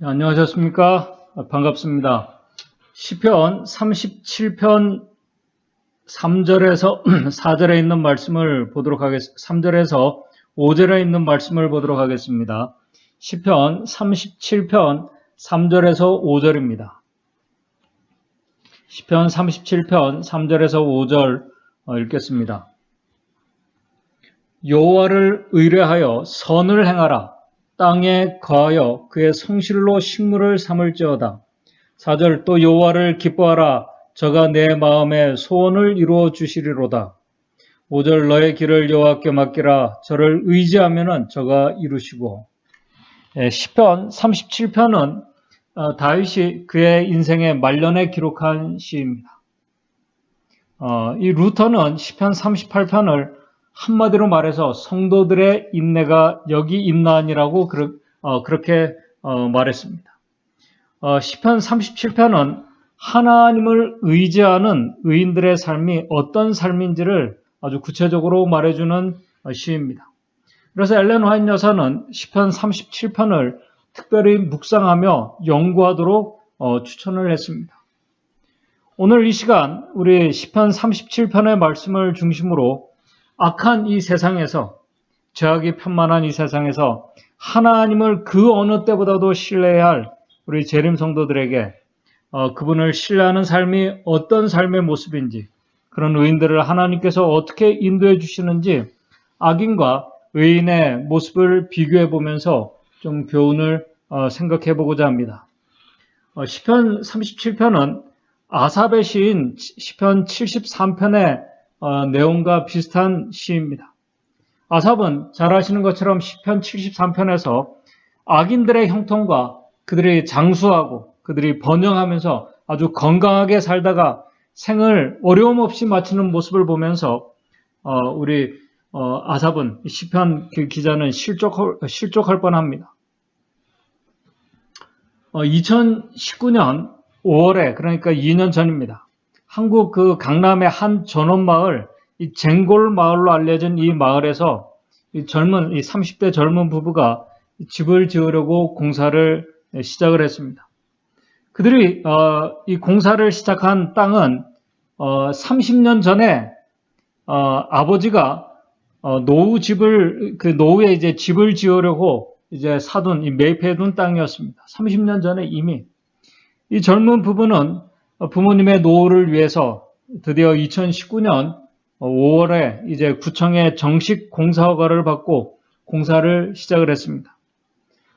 안녕하셨습니까? 반갑습니다. 시편 37편 3절에서 4절에 있는 말씀을 보도록 하겠습니다. 3절에서 5절에 있는 말씀을 보도록 하겠습니다. 시편 37편 3절에서 5절입니다. 시편 37편 3절에서 5절 읽겠습니다. 여호와를 의뢰하여 선을 행하라. 땅에 거하여 그의 성실로 식물을 삼을지어다. 4절 또 여호와를 기뻐하라. 저가 내 마음의 소원을 이루어 주시리로다. 5절 너의 길을 여호와께 맡기라. 저를 의지하면은 저가 이루시고. 시편 37편은 다윗이 그의 인생의 말년에 기록한 시입니다. 이 루터는 시편 38편을 한마디로 말해서 성도들의 인내가 여기 있나니라고 그렇게 말했습니다. 시편 37편은 하나님을 의지하는 의인들의 삶이 어떤 삶인지를 아주 구체적으로 말해주는 시입니다. 그래서 엘렌 화이트 여사는 시편 37편을 특별히 묵상하며 연구하도록 추천을 했습니다. 오늘 이 시간 우리 시편 37편의 말씀을 중심으로 악한 이 세상에서, 죄악이 편만한 이 세상에서 하나님을 그 어느 때보다도 신뢰해야 할 우리 재림 성도들에게 그분을 신뢰하는 삶이 어떤 삶의 모습인지, 그런 의인들을 하나님께서 어떻게 인도해 주시는지 악인과 의인의 모습을 비교해 보면서 좀 교훈을 생각해 보고자 합니다. 시편 37편은 아삽의 시인 시편 73편의 내용과 비슷한 시입니다. 아삽은 잘 아시는 것처럼 시편 73편에서 악인들의 형통과 그들이 장수하고 그들이 번영하면서 아주 건강하게 살다가 생을 어려움 없이 마치는 모습을 보면서 우리 아삽은 시편 그 기자는 실족할 뻔합니다. 2019년 5월에 그러니까 2년 전입니다. 한국 그 강남의 한 전원마을, 이 쟁골 마을로 알려진 이 마을에서 이 30대 젊은 부부가 집을 지으려고 공사를 시작을 했습니다. 그들이 이 공사를 시작한 땅은 30년 전에 아버지가 노후에 이제 집을 지으려고 이제 매입해둔 땅이었습니다. 30년 전에 이미 이 젊은 부부는 부모님의 노후를 위해서 드디어 2019년 5월에 이제 구청의 정식 공사 허가를 받고 공사를 시작을 했습니다.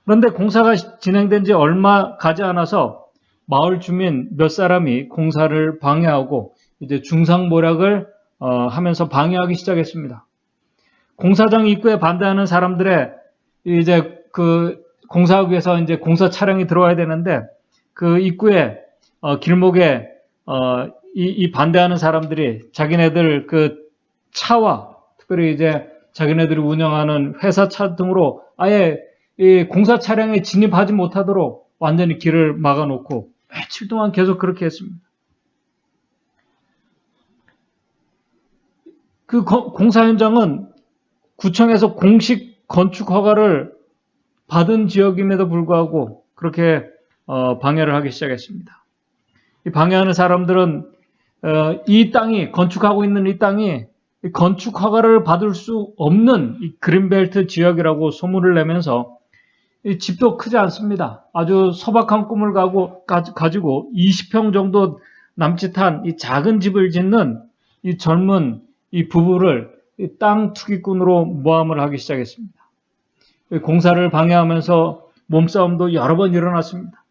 그런데 공사가 진행된 지 얼마 가지 않아서 마을 주민 몇 사람이 공사를 방해하고 이제 중상모략을 하면서 방해하기 시작했습니다. 공사장 입구에 반대하는 사람들의 이제 그 공사하기 위해서 이제 공사 차량이 들어와야 되는데 그 입구에 길목에 이 반대하는 사람들이 자기네들 그 차와 특별히 이제 자기네들이 운영하는 회사 차 등으로 아예 이 공사 차량에 진입하지 못하도록 완전히 길을 막아놓고 며칠 동안 계속 그렇게 했습니다. 그 공사 현장은 구청에서 공식 건축 허가를 받은 지역임에도 불구하고 그렇게 방해를 하기 시작했습니다. 이 방해하는 사람들은 이 땅이 건축하고 있는 이 땅이 건축 허가를 받을 수 없는 이 그린벨트 지역이라고 소문을 내면서 이 집도 크지 않습니다. 아주 소박한 꿈을 가지고 20평 정도 남짓한 이 작은 집을 짓는 이 젊은 이 부부를 이 땅 투기꾼으로 모함을 하기 시작했습니다. 공사를 방해하면서 몸싸움도 여러 번 일어났습니다.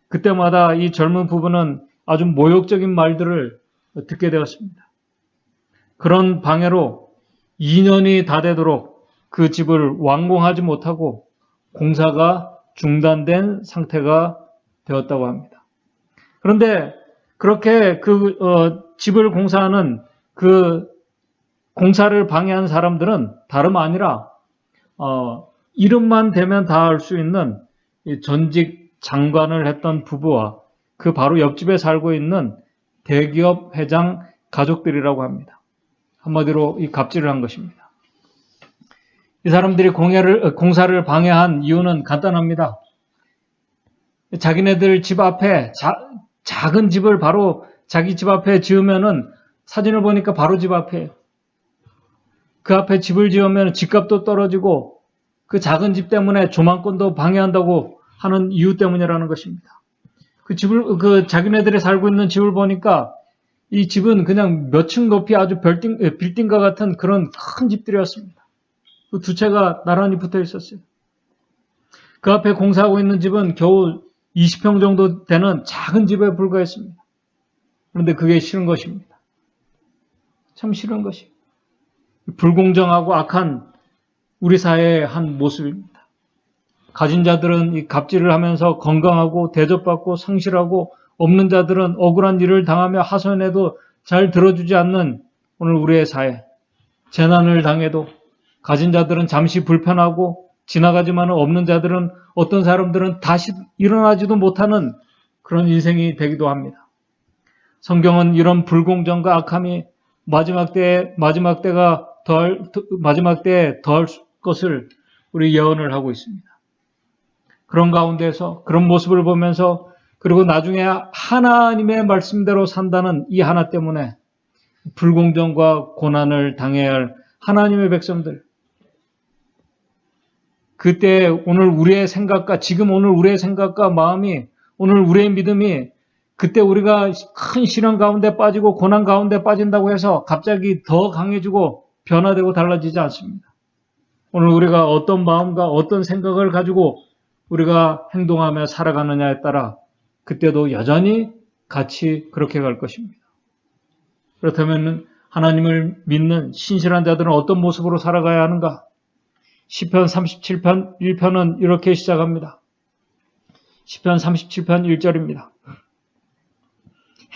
그때마다 이 젊은 부부는 아주 모욕적인 말들을 듣게 되었습니다. 그런 방해로 2년이 다 되도록 그 집을 완공하지 못하고 공사가 중단된 상태가 되었다고 합니다. 그런데 그렇게 집을 공사하는 그 공사를 방해한 사람들은 다름 아니라 이름만 대면 다 알 수 있는 전직 장관을 했던 부부와 그 바로 옆집에 살고 있는 대기업 회장 가족들이라고 합니다. 한마디로 이 갑질을 한 것입니다. 이 사람들이 공사를 방해한 이유는 간단합니다. 자기네들 집 앞에 작은 집을 바로 자기 집 앞에 지으면은 사진을 보니까 바로 집 앞이에요. 그 앞에 집을 지으면 집값도 떨어지고 그 작은 집 때문에 조망권도 방해한다고 하는 이유 때문이라는 것입니다. 그 자기네들이 살고 있는 집을 보니까 이 집은 그냥 몇 층 높이 아주 빌딩과 같은 그런 큰 집들이었습니다. 그 두 채가 나란히 붙어 있었어요. 그 앞에 공사하고 있는 집은 겨우 20평 정도 되는 작은 집에 불과했습니다. 그런데 그게 싫은 것입니다. 참 싫은 것이. 불공정하고 악한 우리 사회의 한 모습입니다. 가진 자들은 이 갑질을 하면서 건강하고 대접받고 성실하고 없는 자들은 억울한 일을 당하며 하소연해도 잘 들어주지 않는 오늘 우리의 사회. 재난을 당해도 가진 자들은 잠시 불편하고 지나가지만 없는 자들은 어떤 사람들은 다시 일어나지도 못하는 그런 인생이 되기도 합니다. 성경은 이런 불공정과 악함이 마지막 때에 더할 것을 우리 예언을 하고 있습니다. 그런 가운데서 그런 모습을 보면서 그리고 나중에 하나님의 말씀대로 산다는 이 하나 때문에 불공정과 고난을 당해야 할 하나님의 백성들, 그때 오늘 우리의 생각과 지금 오늘 우리의 생각과 마음이 오늘 우리의 믿음이 그때 우리가 큰 시련 가운데 빠지고 고난 가운데 빠진다고 해서 갑자기 더 강해지고 변화되고 달라지지 않습니다. 오늘 우리가 어떤 마음과 어떤 생각을 가지고 우리가 행동하며 살아가느냐에 따라 그때도 여전히 같이 그렇게 갈 것입니다. 그렇다면 하나님을 믿는 신실한 자들은 어떤 모습으로 살아가야 하는가? 시편 37편 1편은 이렇게 시작합니다. 시편 37편 1절입니다.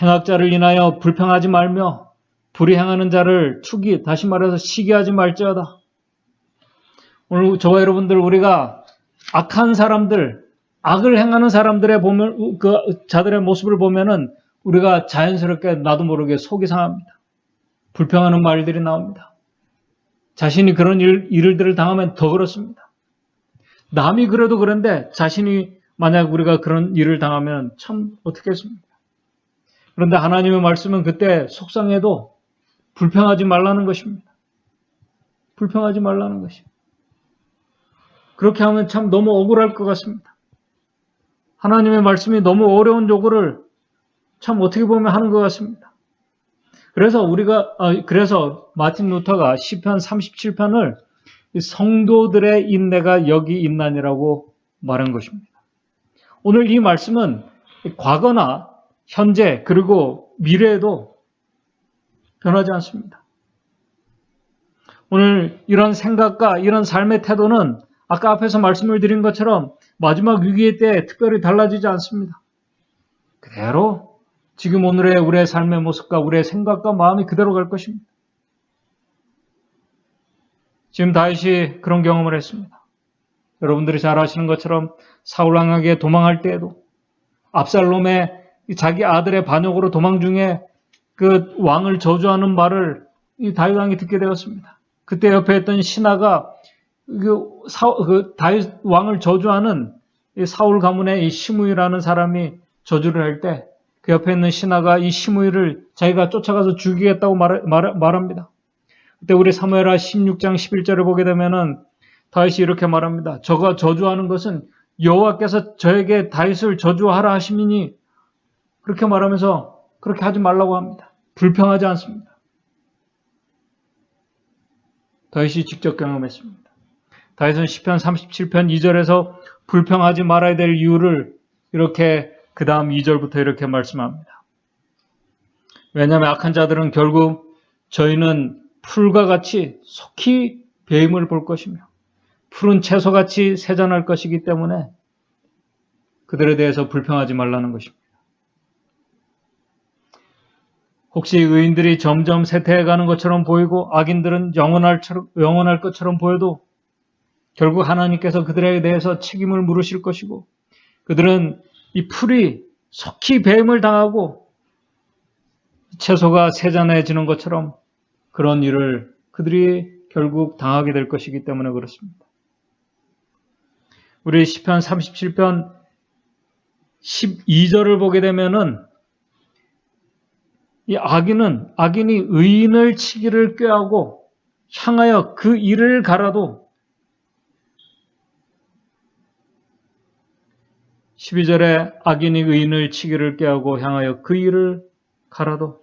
행악자를 인하여 불평하지 말며 불의 행하는 자를 다시 말해서 시기하지 말지어다. 오늘 저와 여러분들 우리가 악한 사람들, 악을 행하는 사람들의 자들의 모습을 보면은 우리가 자연스럽게 나도 모르게 속이 상합니다. 불평하는 말들이 나옵니다. 자신이 그런 일들을 당하면 더 그렇습니다. 남이 그래도 그런데 자신이 만약 우리가 그런 일을 당하면 참 어떻게 했습니까? 그런데 하나님의 말씀은 그때 속상해도 불평하지 말라는 것입니다. 불평하지 말라는 것입니다. 그렇게 하면 참 너무 억울할 것 같습니다. 하나님의 말씀이 너무 어려운 요구를 참 어떻게 보면 하는 것 같습니다. 그래서 마틴 루터가 시편 37편을 성도들의 인내가 여기 있나니라고 말한 것입니다. 오늘 이 말씀은 과거나 현재 그리고 미래에도 변하지 않습니다. 오늘 이런 생각과 이런 삶의 태도는 아까 앞에서 말씀을 드린 것처럼 마지막 위기의 때 특별히 달라지지 않습니다. 그대로 지금 오늘의 우리의 삶의 모습과 우리의 생각과 마음이 그대로 갈 것입니다. 지금 다윗이 그런 경험을 했습니다. 여러분들이 잘 아시는 것처럼 사울 왕에게 도망할 때에도 압살롬의 자기 아들의 반역으로 도망 중에 그 왕을 저주하는 말을 이 다윗 왕이 듣게 되었습니다. 그때 옆에 있던 신하가 다윗 왕을 저주하는 사울 가문의 이 시므이라는 사람이 저주를 할 때 그 옆에 있는 신하가 이 시므이를 자기가 쫓아가서 죽이겠다고 말합니다. 그때 우리 사무엘하 16장 11절을 보게 되면은 다윗이 이렇게 말합니다. 저가 저주하는 것은 여호와께서 저에게 다윗을 저주하라 하심이니, 그렇게 말하면서 그렇게 하지 말라고 합니다. 불평하지 않습니다. 다윗이 직접 경험했습니다. 다윗은 시편 37편 2절에서 불평하지 말아야 될 이유를 이렇게 그 다음 2절부터 이렇게 말씀합니다. 왜냐하면 악한 자들은 결국 저희는 풀과 같이 속히 배임을 볼 것이며 푸른 채소같이 세잔할 것이기 때문에 그들에 대해서 불평하지 말라는 것입니다. 혹시 의인들이 점점 쇠퇴해가는 것처럼 보이고 악인들은 영원할 것처럼 보여도 결국 하나님께서 그들에 대해서 책임을 물으실 것이고 그들은 이 풀이 속히 배임을 당하고 채소가 세잔해지는 것처럼 그런 일을 그들이 결국 당하게 될 것이기 때문에 그렇습니다. 우리 시편 37편 12절을 보게 되면은 이 악인이 의인을 치기를 꾀하고 향하여 그 일을 가라도 12절에 악인이 의인을 치기를 꾀하고 향하여 그 일을 가라도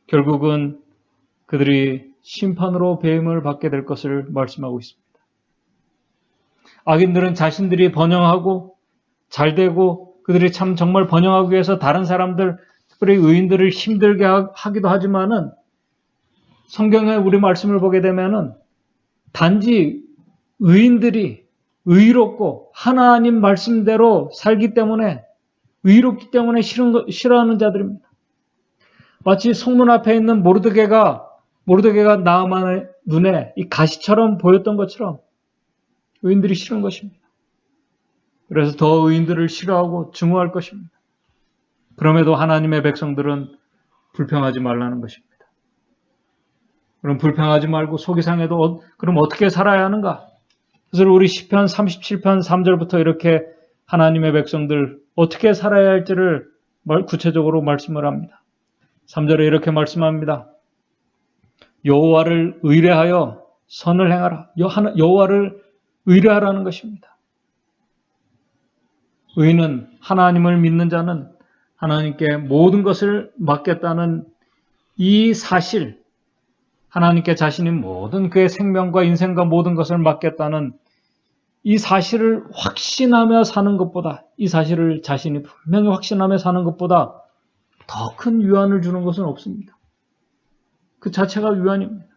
결국은 그들이 심판으로 배임을 받게 될 것을 말씀하고 있습니다. 악인들은 자신들이 번영하고 잘되고 그들이 참 정말 번영하기 위해서 다른 사람들, 특별히 의인들을 힘들게 하기도 하지만은 성경의 우리 말씀을 보게 되면은 단지 의인들이 의롭고 하나님 말씀대로 살기 때문에 의롭기 때문에 싫어하는 자들입니다. 마치 성문 앞에 있는 모르드게가 나아만의 눈에 이 가시처럼 보였던 것처럼 의인들이 싫은 것입니다. 그래서 더 의인들을 싫어하고 증오할 것입니다. 그럼에도 하나님의 백성들은 불평하지 말라는 것입니다. 그럼 불평하지 말고 속이 상해도 그럼 어떻게 살아야 하는가? 그래서 우리 시편 37편 3절부터 이렇게 하나님의 백성들 어떻게 살아야 할지를 구체적으로 말씀을 합니다. 3절에 이렇게 말씀합니다. 여호와를 의뢰하여 선을 행하라. 여호와를 의뢰하라는 것입니다. 의인은 하나님을 믿는 자는 하나님께 모든 것을 맡겠다는 이 사실, 하나님께 자신이 모든 그의 생명과 인생과 모든 것을 맡겠다는 이 사실을 확신하며 사는 것보다, 이 사실을 자신이 분명히 확신하며 사는 것보다 더 큰 위안을 주는 것은 없습니다. 그 자체가 위안입니다.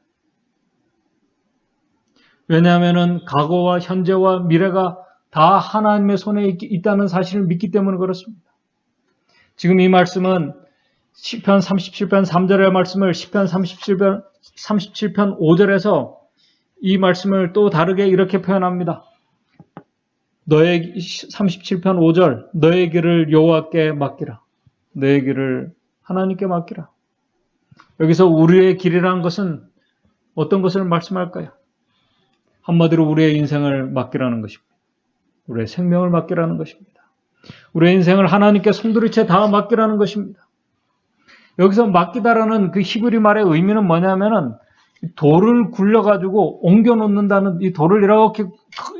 왜냐하면 과거와 현재와 미래가 다 하나님의 손에 있다는 사실을 믿기 때문에 그렇습니다. 지금 이 말씀은 시편 37편 3절의 말씀을 시편 37편 5절에서 이 말씀을 또 다르게 이렇게 표현합니다. 37편 5절 너의 길을 여호와께 맡기라. 너의 길을 하나님께 맡기라. 여기서 우리의 길이라는 것은 어떤 것을 말씀할까요? 한마디로 우리의 인생을 맡기라는 것입니다. 우리의 생명을 맡기라는 것입니다. 우리의 인생을 하나님께 송두리째 다 맡기라는 것입니다. 여기서 맡기다라는 그 히브리 말의 의미는 뭐냐면은 돌을 굴려가지고 옮겨놓는다는, 이 돌을 이렇게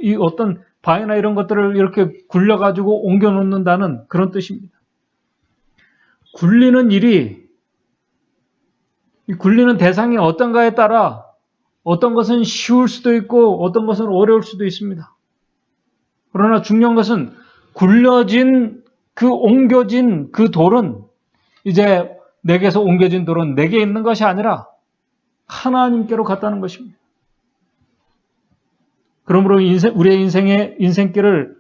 이 어떤 바위나 이런 것들을 이렇게 굴려가지고 옮겨놓는다는 그런 뜻입니다. 굴리는 일이, 이 굴리는 대상이 어떤가에 따라 어떤 것은 쉬울 수도 있고 어떤 것은 어려울 수도 있습니다. 그러나 중요한 것은 옮겨진 그 돌은 이제 내게서 옮겨진 돌은 내게 있는 것이 아니라 하나님께로 갔다는 것입니다. 그러므로 우리의 인생길을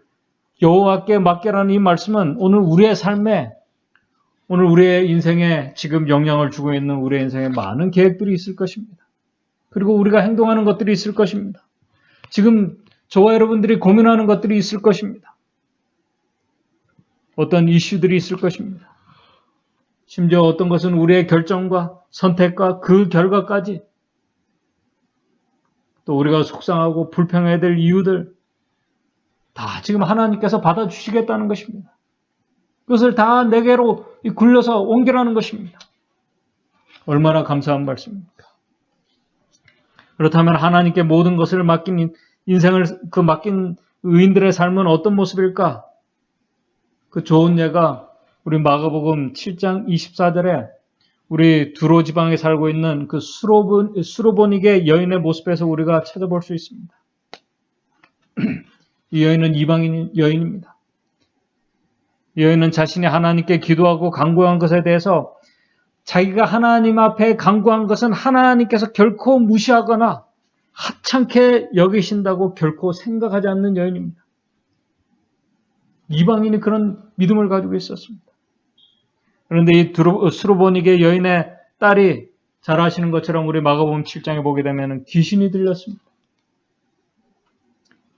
여호와께 맡기라는 이 말씀은 오늘 우리의 인생에 지금 영향을 주고 있는 우리의 인생에 많은 계획들이 있을 것입니다. 그리고 우리가 행동하는 것들이 있을 것입니다. 지금 저와 여러분들이 고민하는 것들이 있을 것입니다. 어떤 이슈들이 있을 것입니다. 심지어 어떤 것은 우리의 결정과 선택과 그 결과까지, 또 우리가 속상하고 불평해야 될 이유들 다 지금 하나님께서 받아주시겠다는 것입니다. 그것을 다 내게로 굴려서 옮기라는 것입니다. 얼마나 감사한 말씀입니까? 그렇다면 하나님께 모든 것을 맡긴 인생을 맡긴 의인들의 삶은 어떤 모습일까? 그 좋은 예가 우리 마가복음 7장 24절에 우리 두로 지방에 살고 있는 그 수로보니게 여인의 모습에서 우리가 찾아볼 수 있습니다. 이 여인은 이방인 여인입니다. 이 여인은 자신이 하나님께 기도하고 간구한 것에 대해서 자기가 하나님 앞에 간구한 것은 하나님께서 결코 무시하거나 하찮게 여기신다고 결코 생각하지 않는 여인입니다. 이방인이 그런 믿음을 가지고 있었습니다. 그런데 이 수로보니게 여인의 딸이 잘 아시는 것처럼 우리 마가복음 7장에 보게 되면 귀신이 들렸습니다.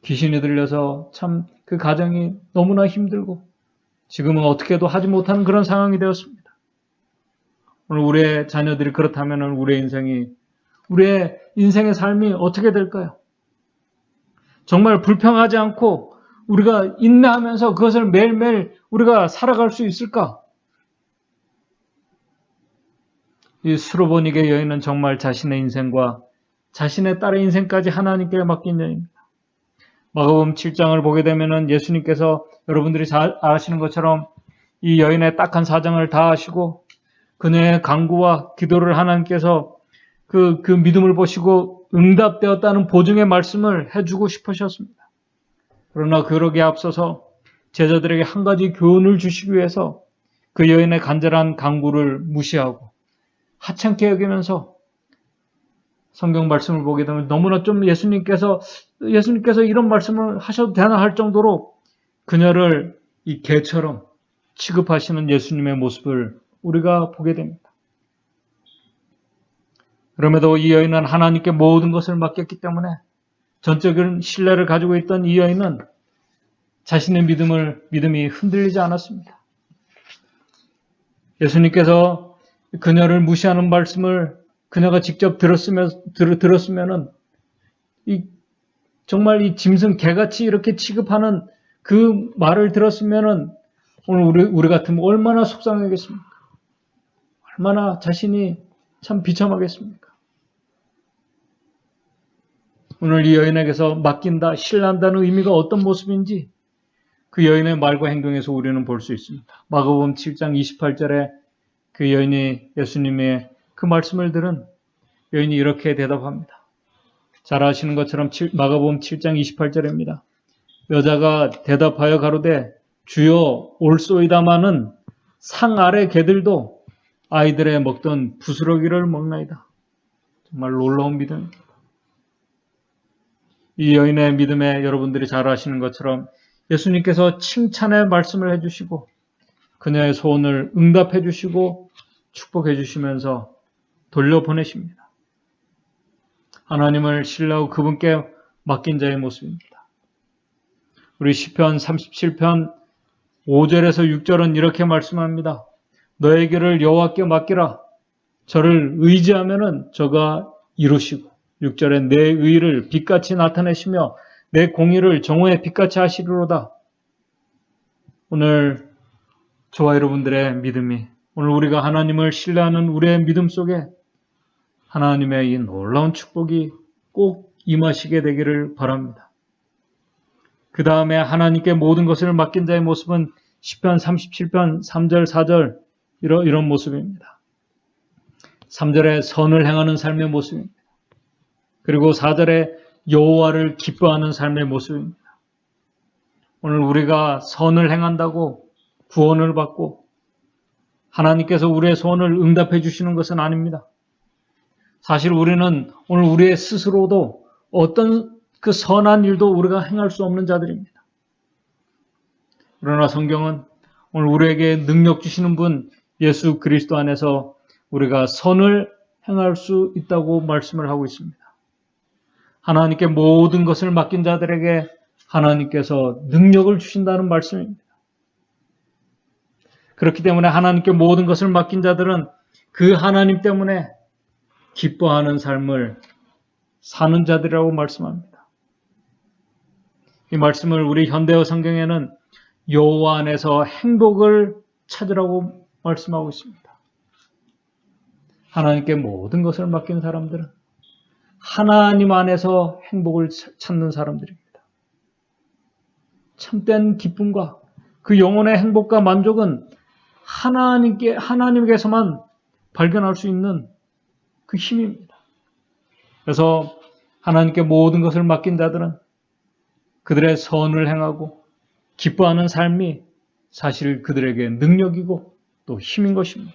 귀신이 들려서 참 그 가정이 너무나 힘들고 지금은 어떻게도 하지 못하는 그런 상황이 되었습니다. 오늘 우리의 자녀들이 그렇다면 우리의 인생의 삶이 어떻게 될까요? 정말 불평하지 않고 우리가 인내하면서 그것을 매일매일 우리가 살아갈 수 있을까? 이 수로보니게 여인은 정말 자신의 인생과 자신의 딸의 인생까지 하나님께 맡긴 여인입니다. 마가복음 7장을 보게 되면은 예수님께서 여러분들이 잘 아시는 것처럼 이 여인의 딱한 사정을 다 아시고 그녀의 간구와 기도를 하나님께서 그 믿음을 보시고 응답되었다는 보증의 말씀을 해주고 싶으셨습니다. 그러나 그러기에 앞서서 제자들에게 한 가지 교훈을 주시기 위해서 그 여인의 간절한 간구를 무시하고 하찮게 여기면서 성경 말씀을 보게 되면 너무나 좀 예수님께서 이런 말씀을 하셔도 되나 할 정도로 그녀를 이 개처럼 취급하시는 예수님의 모습을 우리가 보게 됩니다. 그럼에도 이 여인은 하나님께 모든 것을 맡겼기 때문에 전적인 신뢰를 가지고 있던 이 여인은 자신의 믿음이 흔들리지 않았습니다. 예수님께서 그녀를 무시하는 말씀을 그녀가 직접 들었으면은 정말 이 짐승 개같이 이렇게 취급하는 그 말을 들었으면은 오늘 우리 같으면 얼마나 속상하겠습니까? 얼마나 자신이 참 비참하겠습니까? 오늘 이 여인에게서 맡긴다, 신뢰한다는 의미가 어떤 모습인지 그 여인의 말과 행동에서 우리는 볼 수 있습니다. 마가복음 7장 28절에 그 여인이 예수님의 그 말씀을 들은 여인이 이렇게 대답합니다. 잘 아시는 것처럼 마가복음 7장 28절입니다. 여자가 대답하여 가로되 주여 올소이다마는 상 아래 개들도 아이들의 먹던 부스러기를 먹나이다. 정말 놀라운 믿음입니다. 이 여인의 믿음에 여러분들이 잘 아시는 것처럼 예수님께서 칭찬의 말씀을 해주시고 그녀의 소원을 응답해 주시고 축복해 주시면서 돌려보내십니다. 하나님을 신뢰하고 그분께 맡긴 자의 모습입니다. 우리 시편 37편 5절에서 6절은 이렇게 말씀합니다. 너의 길을 여호와께 맡기라. 저를 의지하면은 저가 이루시고 6절에 내 의를 빛같이 나타내시며 내 공의를 정오의 빛같이 하시리로다. 오늘 저와 여러분들의 믿음이 오늘 우리가 하나님을 신뢰하는 우리의 믿음 속에 하나님의 이 놀라운 축복이 꼭 임하시게 되기를 바랍니다. 그 다음에 하나님께 모든 것을 맡긴 자의 모습은 시편 37편 3절 4절 이런 모습입니다. 3절에 선을 행하는 삶의 모습입니다. 그리고 4절에 여호와를 기뻐하는 삶의 모습입니다. 오늘 우리가 선을 행한다고 구원을 받고 하나님께서 우리의 소원을 응답해 주시는 것은 아닙니다. 사실 우리는 오늘 우리의 스스로도 어떤 그 선한 일도 우리가 행할 수 없는 자들입니다. 그러나 성경은 오늘 우리에게 능력 주시는 분 예수 그리스도 안에서 우리가 선을 행할 수 있다고 말씀을 하고 있습니다. 하나님께 모든 것을 맡긴 자들에게 하나님께서 능력을 주신다는 말씀입니다. 그렇기 때문에 하나님께 모든 것을 맡긴 자들은 그 하나님 때문에 기뻐하는 삶을 사는 자들이라고 말씀합니다. 이 말씀을 우리 현대어 성경에는 여호와 안에서 행복을 찾으라고 말씀하고 있습니다. 하나님께 모든 것을 맡긴 사람들은 하나님 안에서 행복을 찾는 사람들입니다. 참된 기쁨과 그 영혼의 행복과 만족은 하나님께서만 발견할 수 있는 그 힘입니다. 그래서 하나님께 모든 것을 맡긴 자들은 그들의 선을 행하고 기뻐하는 삶이 사실 그들에게 능력이고 또 힘인 것입니다.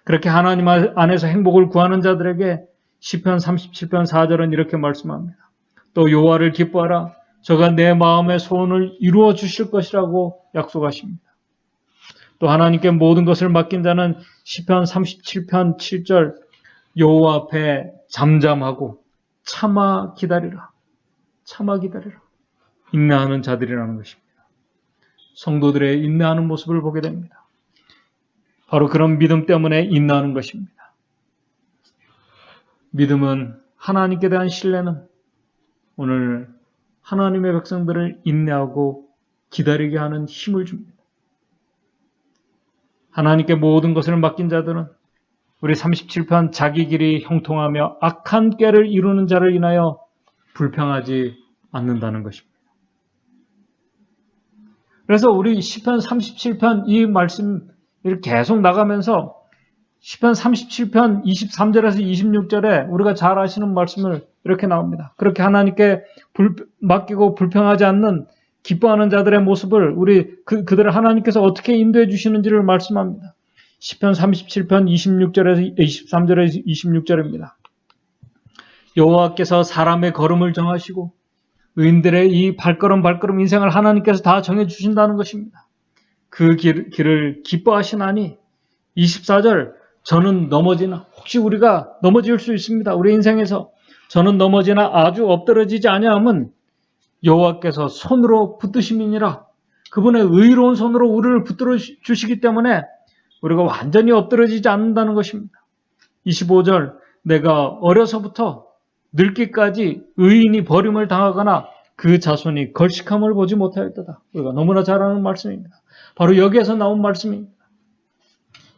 그렇게 하나님 안에서 행복을 구하는 자들에게 시편 37편 4절은 이렇게 말씀합니다. 또 여호와를 기뻐하라. 저가 내 마음의 소원을 이루어 주실 것이라고 약속하십니다. 또 하나님께 모든 것을 맡긴 자는 시편 37편 7절 여호와 앞에 잠잠하고 참아 기다리라. 인내하는 자들이라는 것입니다. 성도들의 인내하는 모습을 보게 됩니다. 바로 그런 믿음 때문에 인내하는 것입니다. 믿음은 하나님께 대한 신뢰는 오늘 하나님의 백성들을 인내하고 기다리게 하는 힘을 줍니다. 하나님께 모든 것을 맡긴 자들은 우리 37편 자기 길이 형통하며 악한 꾀를 이루는 자를 인하여 불평하지 않는다는 것입니다. 그래서 우리 시편 37편 이 말씀을 계속 나가면서 시편 37편 23절에서 26절에 우리가 잘 아시는 말씀을 이렇게 나옵니다. 그렇게 하나님께 맡기고 불평하지 않는 기뻐하는 자들의 모습을 그들을 하나님께서 어떻게 인도해 주시는지를 말씀합니다. 시편 37편 26절에서 23절에서 26절입니다. 여호와께서 사람의 걸음을 정하시고 의인들의 이 발걸음 인생을 하나님께서 다 정해주신다는 것입니다. 그 길을 기뻐하시나니 24절 저는 넘어지나 혹시 우리가 넘어질 수 있습니다. 우리 인생에서 저는 넘어지나 아주 엎드러지지 아니함은 여호와께서 손으로 붙드심이니라. 그분의 의로운 손으로 우리를 붙들어 주시기 때문에 우리가 완전히 엎드러지지 않는다는 것입니다. 25절 내가 어려서부터 늙기까지 의인이 버림을 당하거나 그 자손이 걸식함을 보지 못하였다. 우리가 너무나 잘 아는 말씀입니다. 바로 여기에서 나온 말씀입니다.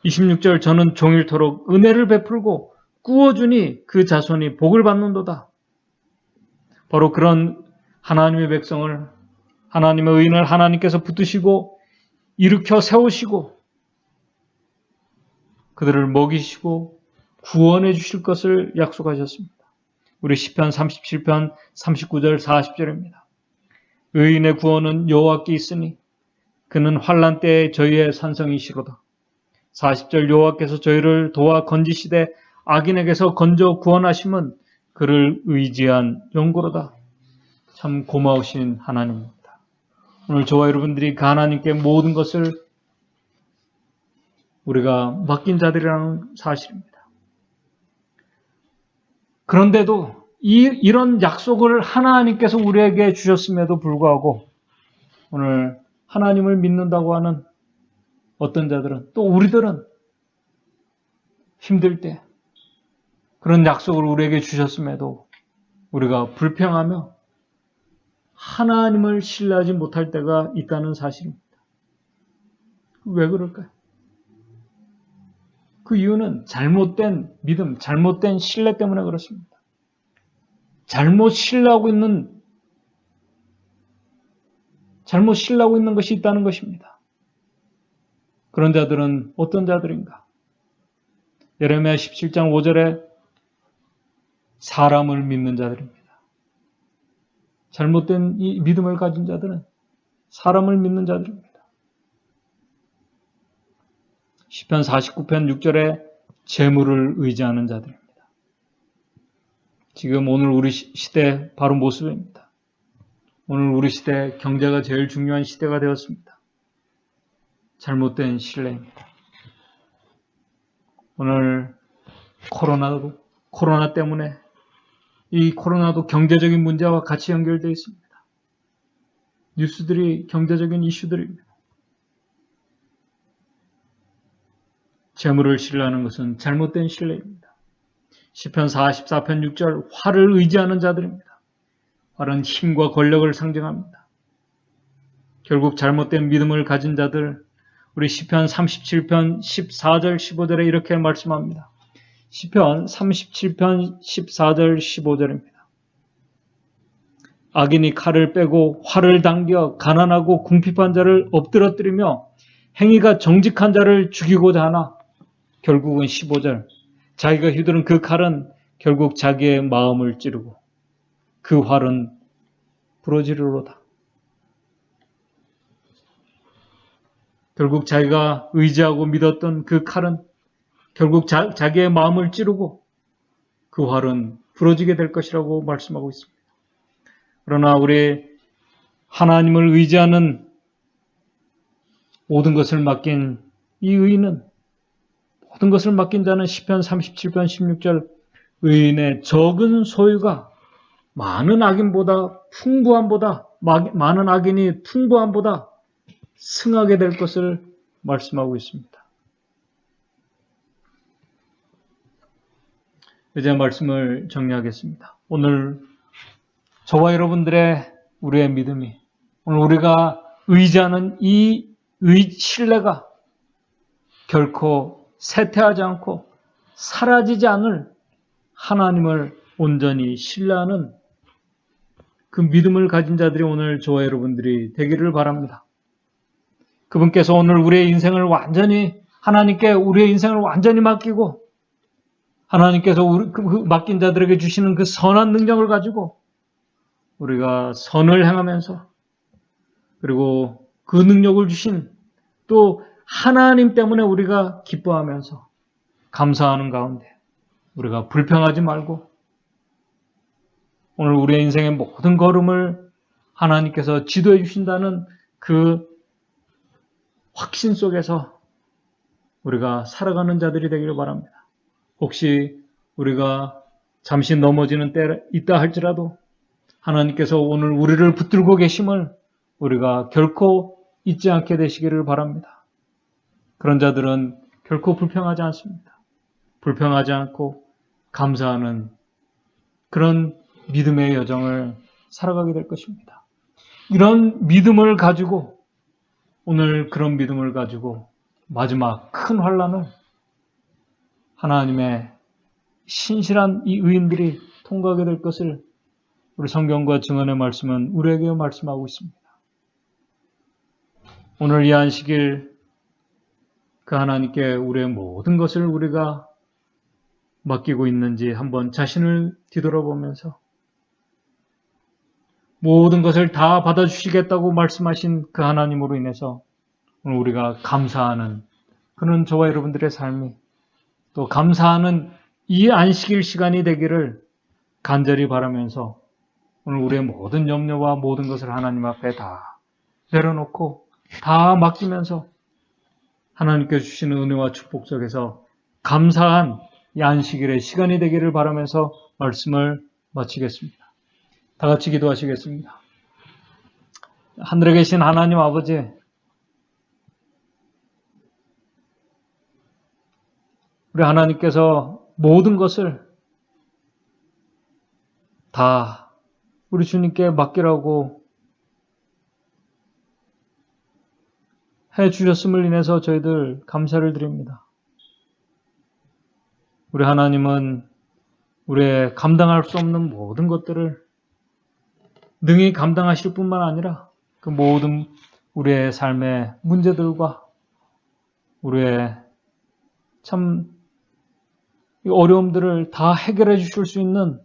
26절 저는 종일토록 은혜를 베풀고 꾸어주니 그 자손이 복을 받는도다. 바로 그런 하나님의 백성을 하나님의 의인을 하나님께서 붙드시고 일으켜 세우시고 그들을 먹이시고 구원해 주실 것을 약속하셨습니다. 우리 시편 37편 39절 40절입니다. 의인의 구원은 여호와께 있으니 그는 환난 때에 저희의 산성이시로다. 40절 여호와께서 저희를 도와 건지시되 악인에게서 건져 구원하심은 그를 의지한 연고로다. 참 고마우신 하나님입니다. 오늘 저와 여러분들이 그 하나님께 모든 것을 우리가 맡긴 자들이라는 사실입니다. 그런데도 이런 약속을 하나님께서 우리에게 주셨음에도 불구하고 오늘 하나님을 믿는다고 하는 어떤 자들은 또 우리들은 힘들 때 그런 약속을 우리에게 주셨음에도 우리가 불평하며 하나님을 신뢰하지 못할 때가 있다는 사실입니다. 왜 그럴까요? 그 이유는 잘못된 믿음, 잘못된 신뢰 때문에 그렇습니다. 잘못 신뢰하고 있는 것이 있다는 것입니다. 그런 자들은 어떤 자들인가? 예레미야 17장 5절에 사람을 믿는 자들입니다. 잘못된 이 믿음을 가진 자들은 사람을 믿는 자들입니다. 시편 49편 6절에 재물을 의지하는 자들입니다. 지금 오늘 우리 시대 바로 모습입니다. 오늘 우리 시대 경제가 제일 중요한 시대가 되었습니다. 잘못된 신뢰입니다. 오늘 코로나 때문에 이 코로나도 경제적인 문제와 같이 연결되어 있습니다. 뉴스들이 경제적인 이슈들입니다. 재물을 신뢰하는 것은 잘못된 신뢰입니다. 시편 44편 6절 활을 의지하는 자들입니다. 활은 힘과 권력을 상징합니다. 결국 잘못된 믿음을 가진 자들 우리 시편 37편 14절 15절에 이렇게 말씀합니다. 시편 37편 14절 15절입니다. 악인이 칼을 빼고 활을 당겨 가난하고 궁핍한 자를 엎드러뜨리며 행위가 정직한 자를 죽이고자 하나 결국은 15절 자기가 휘두른 그 칼은 결국 자기의 마음을 찌르고 그 활은 부러지리로다. 결국 자기가 의지하고 믿었던 그 칼은 결국 자기의 마음을 찌르고 그 활은 부러지게 될 것이라고 말씀하고 있습니다. 그러나 우리 하나님을 의지하는 모든 것을 맡긴 이 의인은 모든 것을 맡긴 자는 시편 37편 16절 의인의 적은 소유가 많은 악인이 풍부함보다 승하게 될 것을 말씀하고 있습니다. 이제 말씀을 정리하겠습니다. 오늘 저와 여러분들의 우리의 믿음이, 오늘 우리가 의지하는 이 신뢰가 결코 쇠퇴하지 않고 사라지지 않을 하나님을 온전히 신뢰하는 그 믿음을 가진 자들이 오늘 저와 여러분들이 되기를 바랍니다. 그분께서 오늘 우리의 인생을 완전히 하나님께 우리의 인생을 완전히 맡기고 하나님께서 그 맡긴 자들에게 주시는 그 선한 능력을 가지고 우리가 선을 행하면서 그리고 그 능력을 주신 또 하나님 때문에 우리가 기뻐하면서 감사하는 가운데 우리가 불평하지 말고 오늘 우리의 인생의 모든 걸음을 하나님께서 지도해 주신다는 그 확신 속에서 우리가 살아가는 자들이 되기를 바랍니다. 혹시 우리가 잠시 넘어지는 때 있다 할지라도 하나님께서 오늘 우리를 붙들고 계심을 우리가 결코 잊지 않게 되시기를 바랍니다. 그런 자들은 결코 불평하지 않습니다. 불평하지 않고 감사하는 그런 믿음의 여정을 살아가게 될 것입니다. 이런 믿음을 가지고 오늘 그런 믿음을 가지고 마지막 큰 환난을 하나님의 신실한 이 의인들이 통과하게 될 것을 우리 성경과 증언의 말씀은 우리에게 말씀하고 있습니다. 오늘 이 안식일 그 하나님께 우리의 모든 것을 우리가 맡기고 있는지 한번 자신을 뒤돌아보면서 모든 것을 다 받아주시겠다고 말씀하신 그 하나님으로 인해서 오늘 우리가 감사하는 그는 저와 여러분들의 삶이 또 감사하는 이 안식일 시간이 되기를 간절히 바라면서 오늘 우리의 모든 염려와 모든 것을 하나님 앞에 다 내려놓고 다 맡기면서 하나님께 주시는 은혜와 축복 속에서 감사한 이 안식일의 시간이 되기를 바라면서 말씀을 마치겠습니다. 다 같이 기도하시겠습니다. 하늘에 계신 하나님 아버지, 우리 하나님께서 모든 것을 다 우리 주님께 맡기라고 해 주셨음을 인해서 저희들 감사를 드립니다. 우리 하나님은 우리의 감당할 수 없는 모든 것들을 능히 감당하실 뿐만 아니라 그 모든 우리의 삶의 문제들과 우리의 참 어려움들을 다 해결해 주실 수 있는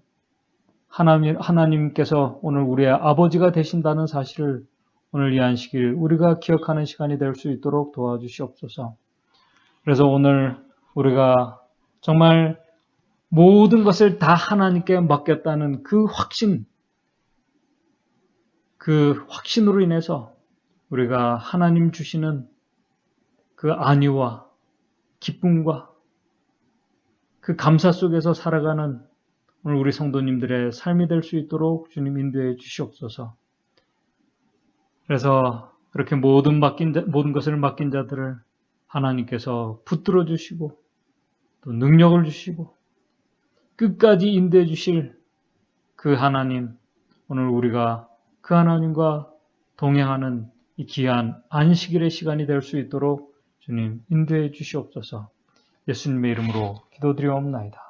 하나님께서 오늘 우리의 아버지가 되신다는 사실을 오늘 이 안식일 우리가 기억하는 시간이 될 수 있도록 도와주시옵소서. 그래서 오늘 우리가 정말 모든 것을 다 하나님께 맡겼다는 그 확신으로 인해서 우리가 하나님 주시는 그 안위와 기쁨과 그 감사 속에서 살아가는 오늘 우리 성도님들의 삶이 될 수 있도록 주님 인도해 주시옵소서. 그래서 그렇게 모든 것을 맡긴 자들을 하나님께서 붙들어 주시고 또 능력을 주시고 끝까지 인도해 주실 그 하나님, 오늘 우리가 그 하나님과 동행하는 이 귀한 안식일의 시간이 될 수 있도록 주님 인도해 주시옵소서. 예수님의 이름으로 기도드리옵나이다.